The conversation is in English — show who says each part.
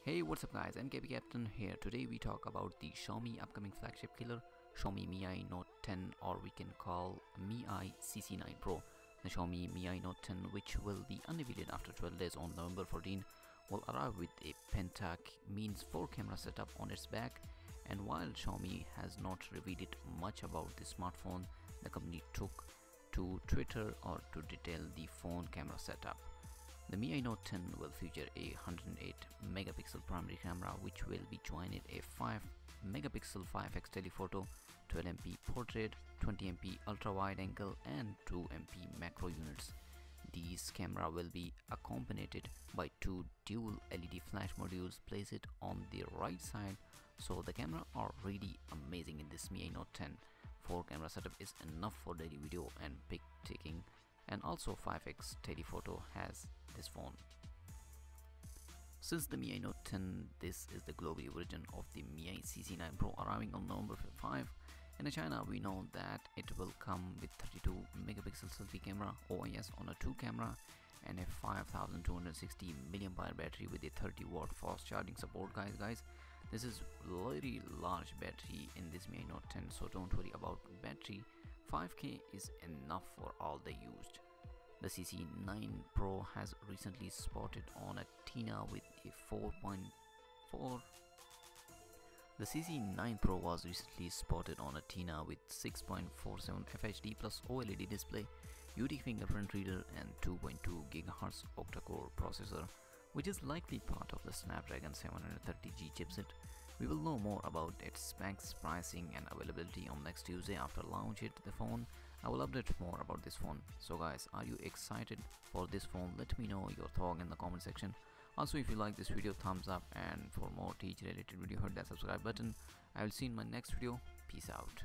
Speaker 1: Hey, what's up guys, I'm KB Captain here. Today we talk about the Xiaomi upcoming flagship killer, Xiaomi Mi Note 10, or we can call Mi CC9 Pro. The Xiaomi Mi Note 10, which will be unveiled after 12 days on November 14, will arrive with a pentac means 4 camera setup on its back. And while Xiaomi has not revealed much about the smartphone, the company took to Twitter to detail the phone camera setup. The Mi Note 10 will feature a 108 megapixel primary camera, which will be joined a 5 megapixel 5x telephoto, 12 MP portrait, 20 MP ultra-wide angle and 2 MP macro units. These camera will be accompanied by 2 dual LED flash modules placed on the right side, so the camera are really amazing in this Mi Note 10. 4 camera setup is enough for daily video and pic taking, and also 5x telephoto has this phone. Since the Mi Note 10, this is the global version of the Mi CC9 Pro arriving on November 5. In China, we know that it will come with 32 megapixel selfie camera, OIS on a 2 camera, and a 5260 mAh battery with a 30-watt fast charging support. Guys, this is very large battery in this Mi Note 10, so don't worry about battery. 5K is enough for all they used. The CC9 Pro has recently spotted on a Tina with a 4.4. The CC9 Pro was recently spotted on a Tina with 6.47 FHD plus OLED display, UD fingerprint reader and 2.2 GHz octa-core processor, which is likely part of the Snapdragon 730G chipset. We will know more about its specs, pricing and availability on next Tuesday after launch the phone. I will update more about this phone. So guys, are you excited for this phone? Let me know your thought in the comment section. Also, if you like this video, thumbs up, and for more tech related video, hit that subscribe button. I will see you in my next video. Peace out.